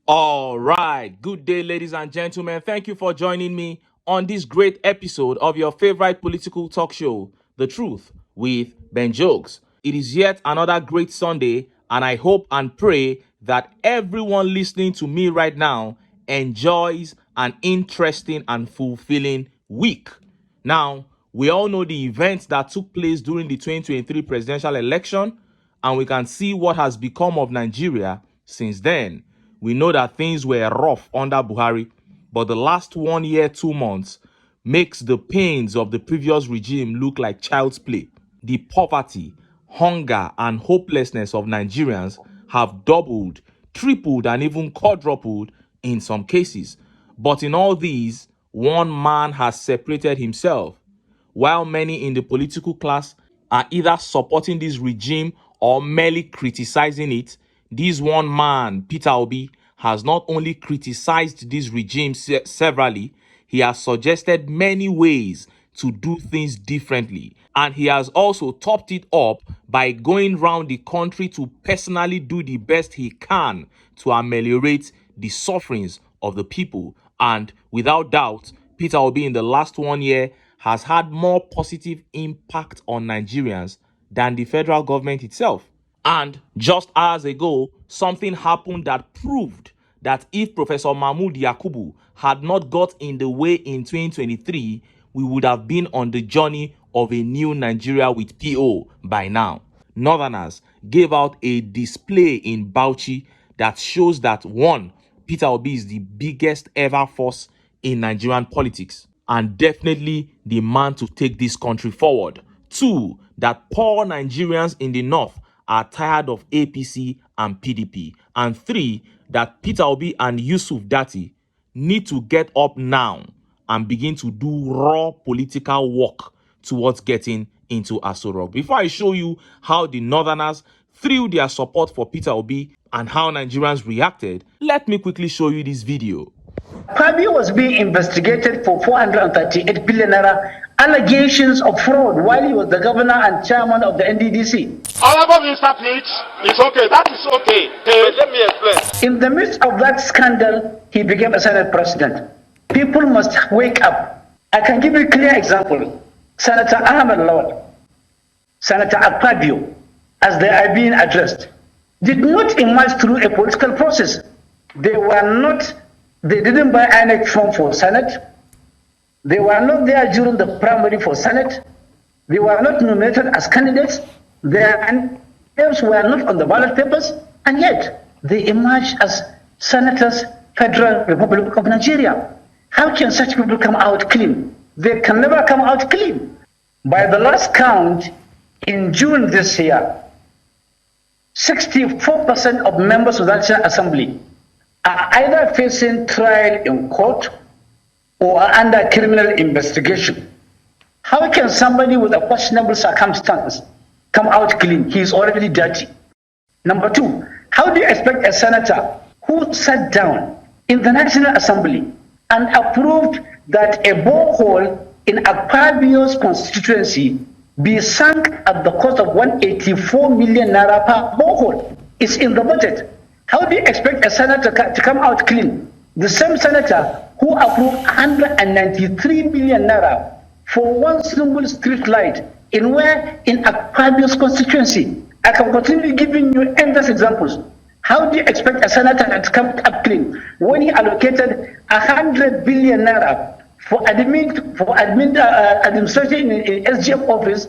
All right. Good day, ladies and gentlemen. Thank you for joining me on this great episode of your favorite political talk show, The Truth with Ben Jokes. It is yet another great Sunday, and I hope and pray that everyone listening to me right now enjoys an interesting and fulfilling week. Now, we all know the events that took place during the 2023 presidential election, and we can see what has become of Nigeria since then. We know that things were rough under Buhari, but the last 1 year, 2 months makes the pains of the previous regime look like child's play. The poverty, hunger, and hopelessness of Nigerians have doubled, tripled, and even quadrupled in some cases. But in all these, one man has separated himself. While many in the political class are either supporting this regime or merely criticizing it, this one man, Peter Obi, has not only criticized this regime severally, he has suggested many ways to do things differently. And he has also topped it up by going round the country to personally do the best he can to ameliorate the sufferings of the people. And without doubt, Peter Obi in the last 1 year has had more positive impact on Nigerians than the federal government itself. And just hours ago, something happened that proved that if Professor Mahmoud had not got in the way in 2023, we would have been on the journey of a new Nigeria with PO by now. Northerners gave out a display in Bauchi that shows that one, Peter Obi is the biggest ever force in Nigerian politics and definitely the man to take this country forward. Two, that poor Nigerians in the north are tired of APC and PDP. And three, that Peter Obi and Yusuf Dati need to get up now and begin to do raw political work towards getting into Aso Rock. Before I show you how the Northerners threw their support for Peter Obi and how Nigerians reacted, let me quickly show you this video. Fabio was being investigated for 438 billion naira allegations of fraud while he was the governor and chairman of the NDDC. Honorable Mr. Please, it's okay. That is okay. Hey, let me explain. In the midst of that scandal, he became a Senate president. People must wake up. I can give you a clear example. Senator Ahmed Lawal, Senator Akpabio, as they are being addressed, did not emerge through a political process. They didn't buy INEC form for Senate. They were not there during the primary for Senate. They were not nominated as candidates. Their names were not on the ballot papers, and yet they emerged as senators, Federal Republic of Nigeria. How can such people come out clean? They can never come out clean. By the last count, in June this year, 64% of members of the National Assembly are either facing trial in court or are under criminal investigation. How can somebody with a questionable circumstance come out clean? He is already dirty. Number two, how do you expect a senator who sat down in the National Assembly and approved that a borehole in Akpabio's constituency be sunk at the cost of 184 million naira per borehole? It's in the budget. How do you expect a senator to come out clean? The same senator who approved 193 million naira for one single street light in Akpabio's constituency. I can continue giving you endless examples. How do you expect a senator to come up clean when he allocated 100 billion naira for administration in SGF office,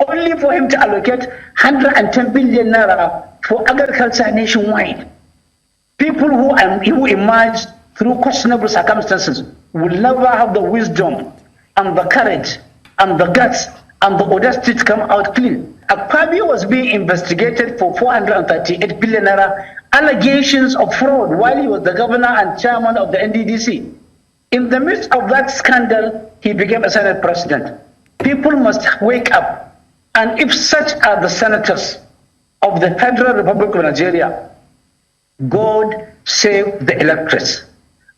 only for him to allocate 110 billion naira for agriculture nationwide? People who emerged through questionable circumstances will never have the wisdom and the courage and the guts and the audacity to come out clean. Akpabio was being investigated for 438 billion naira allegations of fraud while he was the governor and chairman of the NDDC. In the midst of that scandal, he became a Senate president. People must wake up. And if such are the senators of the Federal Republic of Nigeria, God save the electorates.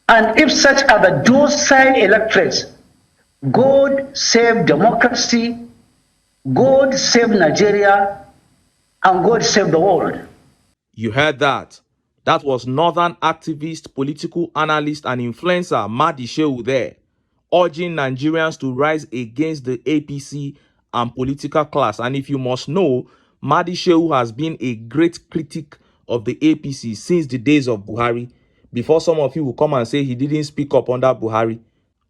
And if such are the docile electorates, God save democracy, God save Nigeria, and God save the world. You heard that. That was Northern activist, political analyst, and influencer Mahdi Shehu there, urging Nigerians to rise against the APC and political class. And if you must know, Mahdi Shehu has been a great critic of the APC since the days of Buhari, before some of you will come and say he didn't speak up under Buhari.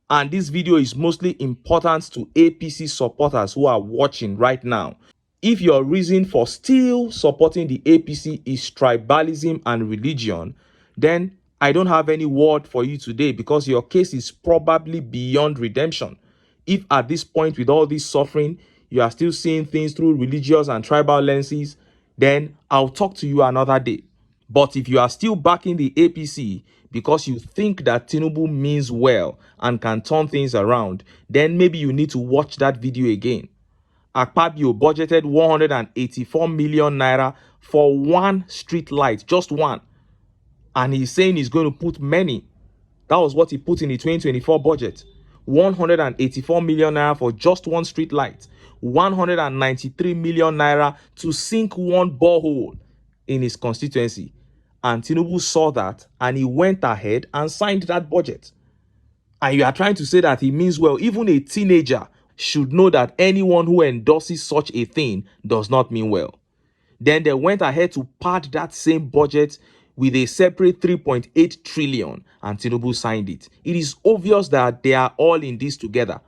And this video is mostly important to APC supporters who are watching right now. If your reason for still supporting the APC is tribalism and religion, then I don't have any word for you today, because your case is probably beyond redemption. If at this point, with all this suffering, you are still seeing things through religious and tribal lenses, then I'll talk to you another day. But if you are still backing the APC because you think that Tinubu means well and can turn things around, then maybe you need to watch that video again. Akpabio budgeted 184 million naira for one street light, just one. And he's saying he's going to put many. That was what he put in the 2024 budget. 184 million naira for just one street light. 193 million naira to sink one borehole in his constituency. And Tinubu saw that and he went ahead and signed that budget. And you are trying to say that he means well. Even a teenager should know that anyone who endorses such a thing does not mean well. Then they went ahead to pad that same budget with a separate 3.8 trillion and Tinubu signed it. It is obvious that they are all in this together.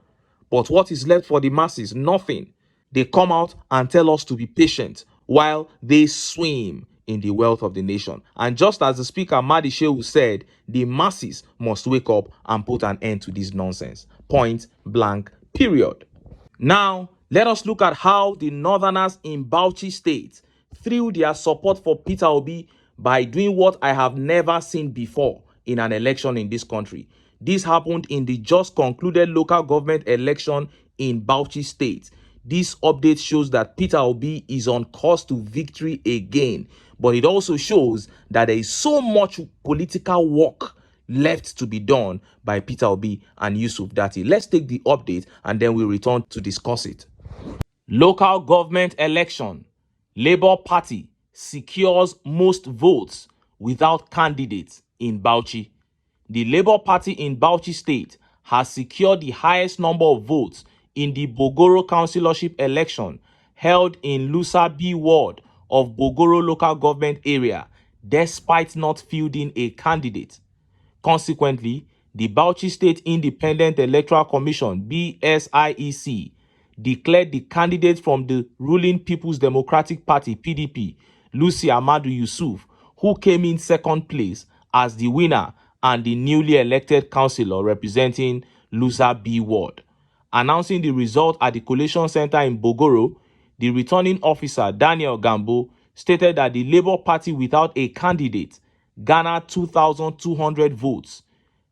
But what is left for the masses? Nothing. They come out and tell us to be patient while they swim in the wealth of the nation. And just as the speaker Mahdi Shehu said, the masses must wake up and put an end to this nonsense. Point blank, period. Now, let us look at how the Northerners in Bauchi State threw their support for Peter Obi by doing what I have never seen before in an election in this country. This happened in the just concluded local government election in Bauchi State. This update shows that Peter Obi is on course to victory again, but it also shows that there is so much political work left to be done by Peter Obi and Yusuf Dati. Let's take the update and then we'll return to discuss it. Local government election. Labour Party secures most votes without candidates in Bauchi. The Labour Party in Bauchi State has secured the highest number of votes in the Bogoro councillorship election held in Lusa B ward of Bogoro local government area, despite not fielding a candidate. Consequently, the Bauchi State Independent Electoral Commission (BSIEC) declared the candidate from the ruling People's Democratic Party (PDP), Lucy Amadu Yusuf, who came in second place, as the winner and the newly elected councillor representing Lusa B ward. Announcing the result at the collation center in Bogoro, the returning officer Daniel Gambo stated that the Labour Party without a candidate garnered 2,200 votes.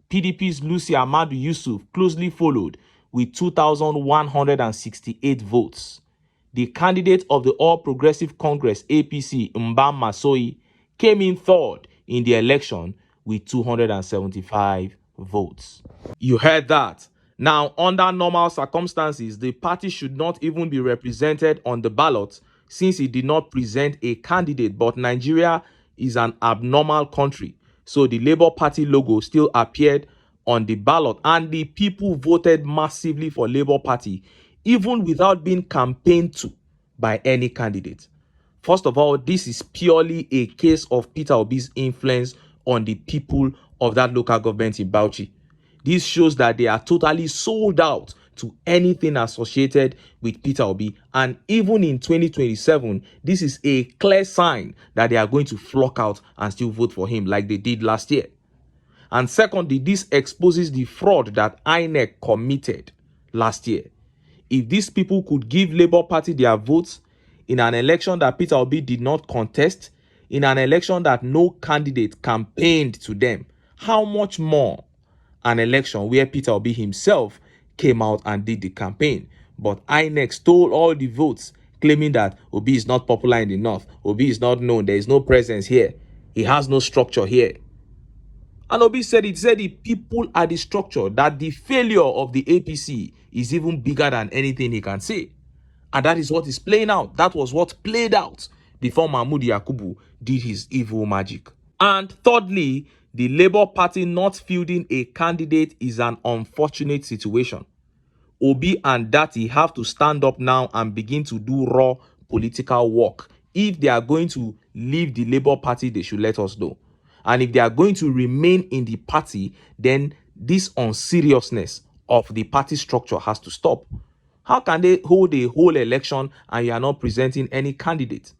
PDP's Lucy Amadu Yusuf closely followed with 2,168 votes. The candidate of the All Progressive Congress APC, Mbam Masoi, came in third in the election with 275 votes. You heard that. Now, under normal circumstances, the party should not even be represented on the ballot since it did not present a candidate, but Nigeria is an abnormal country. So the Labour Party logo still appeared on the ballot and the people voted massively for Labour Party, even without being campaigned to by any candidate. First of all, this is purely a case of Peter Obi's influence on the people of that local government in Bauchi. This shows that they are totally sold out to anything associated with Peter Obi. And even in 2027, this is a clear sign that they are going to flock out and still vote for him like they did last year. And secondly, this exposes the fraud that INEC committed last year. If these people could give Labour Party their votes in an election that Peter Obi did not contest, in an election that no candidate campaigned to them, how much more an election where Peter Obi himself came out and did the campaign? But INEC stole all the votes, claiming that Obi is not popular in the north. Obi is not known. There is no presence here. He has no structure here. And Obi said it. Said the people are the structure, that the failure of the APC is even bigger than anything he can say. And that is what is playing out. That was what played out before Mahmoud Yakubu did his evil magic. And thirdly, the Labour Party not fielding a candidate is an unfortunate situation. Obi and Dati have to stand up now and begin to do raw political work. If they are going to leave the Labour Party, they should let us know. And if they are going to remain in the party, then this unseriousness of the party structure has to stop. How can they hold a whole election and you are not presenting any candidate?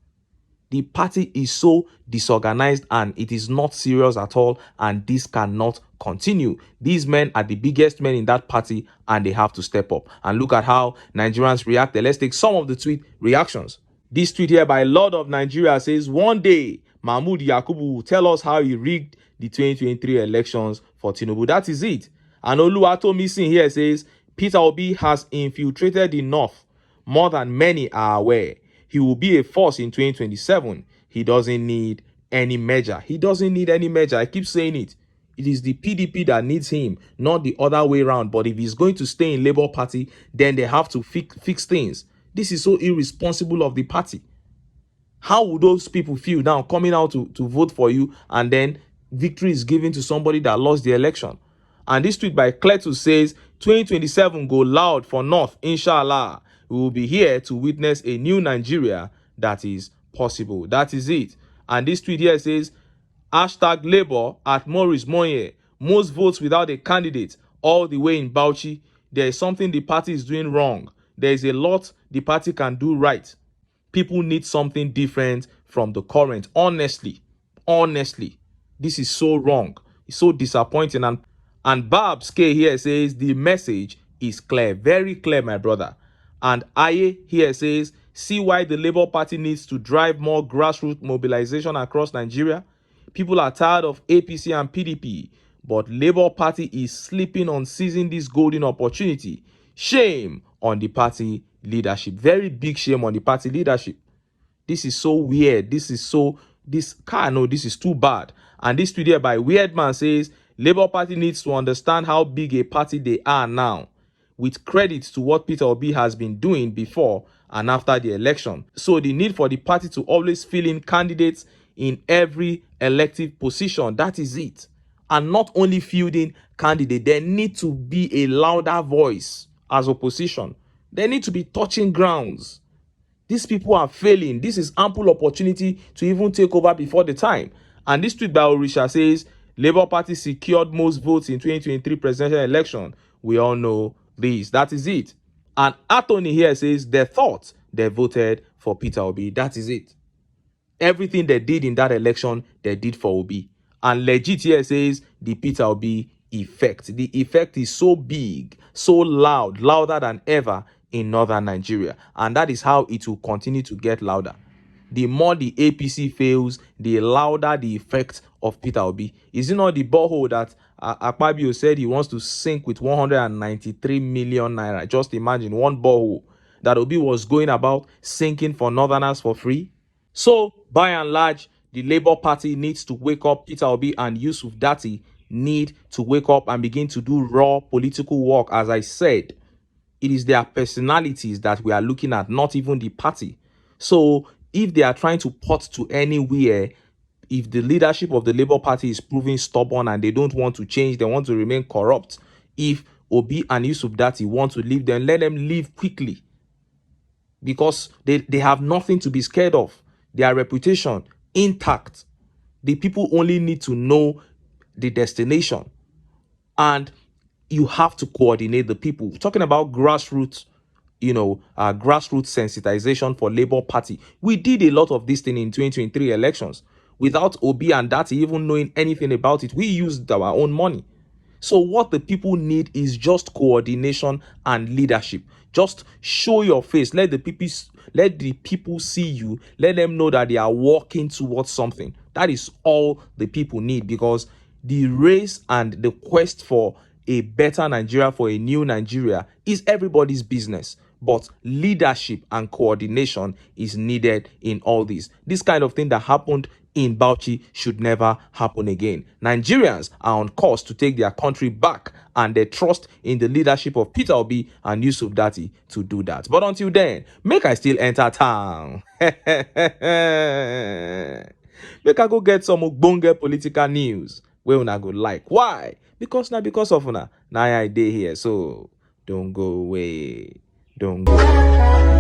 The party is so disorganized and it is not serious at all, and this cannot continue. These men are the biggest men in that party and they have to step up. And look at how Nigerians reacted. Let's take some of the tweet reactions. This tweet here by Lord of Nigeria says, one day Mahmoud Yakubu will tell us how he rigged the 2023 elections for Tinubu. That is it. And Oluwato missing here says, Peter Obi has infiltrated the north more than many are aware. He will be a force in 2027. He doesn't need any measure. He doesn't need any measure. I keep saying it. It is the PDP that needs him, not the other way around. But if he's going to stay in Labour Party, then they have to fix things. This is so irresponsible of the party. How would those people feel now coming out to vote for you and then victory is given to somebody that lost the election? And this tweet by Cletus says, 2027 go loud for North, inshallah. We will be here to witness a new Nigeria that is possible. That is it. And this tweet here says, hashtag Labour at Maurice Moye. Most votes without a candidate all the way in Bauchi. There is something the party is doing wrong. There is a lot the party can do right. People need something different from the current. Honestly, this is so wrong. It's so disappointing. And Babs K here says the message is clear, very clear, my brother. And Aye here says, see why the Labour Party needs to drive more grassroots mobilization across Nigeria. People are tired of APC and PDP, but Labour Party is sleeping on seizing this golden opportunity. Shame on the party leadership. Very big shame on the party leadership. This is so weird. This is too bad. And this tweet here by Weird Man says, Labour Party needs to understand how big a party they are now, with credit to what Peter Obi has been doing before and after the election. So the need for the party to always fill in candidates in every elective position, that is it. And not only fielding candidates, there need to be a louder voice as opposition. They need to be touching grounds. These people are failing. This is ample opportunity to even take over before the time. And this tweet by Orisha says, Labour Party secured most votes in 2023 presidential election. We all know this. That is it. And Anthony here says they thought they voted for Peter Obi. That is it. Everything they did in that election, they did for Obi. And Legit here says the Peter Obi effect. The effect is so big, so loud, louder than ever in northern Nigeria. And that is how it will continue to get louder. The more the APC fails, the louder the effect of Peter Obi. Is it not the borehole that Akpabio said he wants to sink with 193 million naira? Just imagine one borehole that Obi was going about sinking for northerners for free. So, by and large, the Labour Party needs to wake up. Peter Obi and Yusuf Dati need to wake up and begin to do raw political work. As I said, it is their personalities that we are looking at, not even the party. So, if they are trying to pot to anywhere, if the leadership of the Labour Party is proving stubborn and they don't want to change, they want to remain corrupt, if Obi and Yusuf Dati want to leave, then let them leave quickly. Because they have nothing to be scared of. Their reputation intact. The people only need to know the destination. And you have to coordinate the people. We're talking about grassroots, grassroots sensitization for Labour Party. We did a lot of this thing in 2023 elections. Without Obi and Dati even knowing anything about it, we used our own money. So what the people need is just coordination and leadership. Just show your face. Let the people see you. Let them know that they are walking towards something. That is all the people need, because the race and the quest for a better Nigeria, for a new Nigeria, is everybody's business. But leadership and coordination is needed in all this. This kind of thing that happened in Bauchi should never happen again. Nigerians are on course to take their country back, and they trust in the leadership of Peter Obi and Yusuf Dati to do that. But until then, make I still enter town. Make I go get some ogbonge political news wey una go like. Why? Because of una. Na I dey here, so don't go away. Don't go.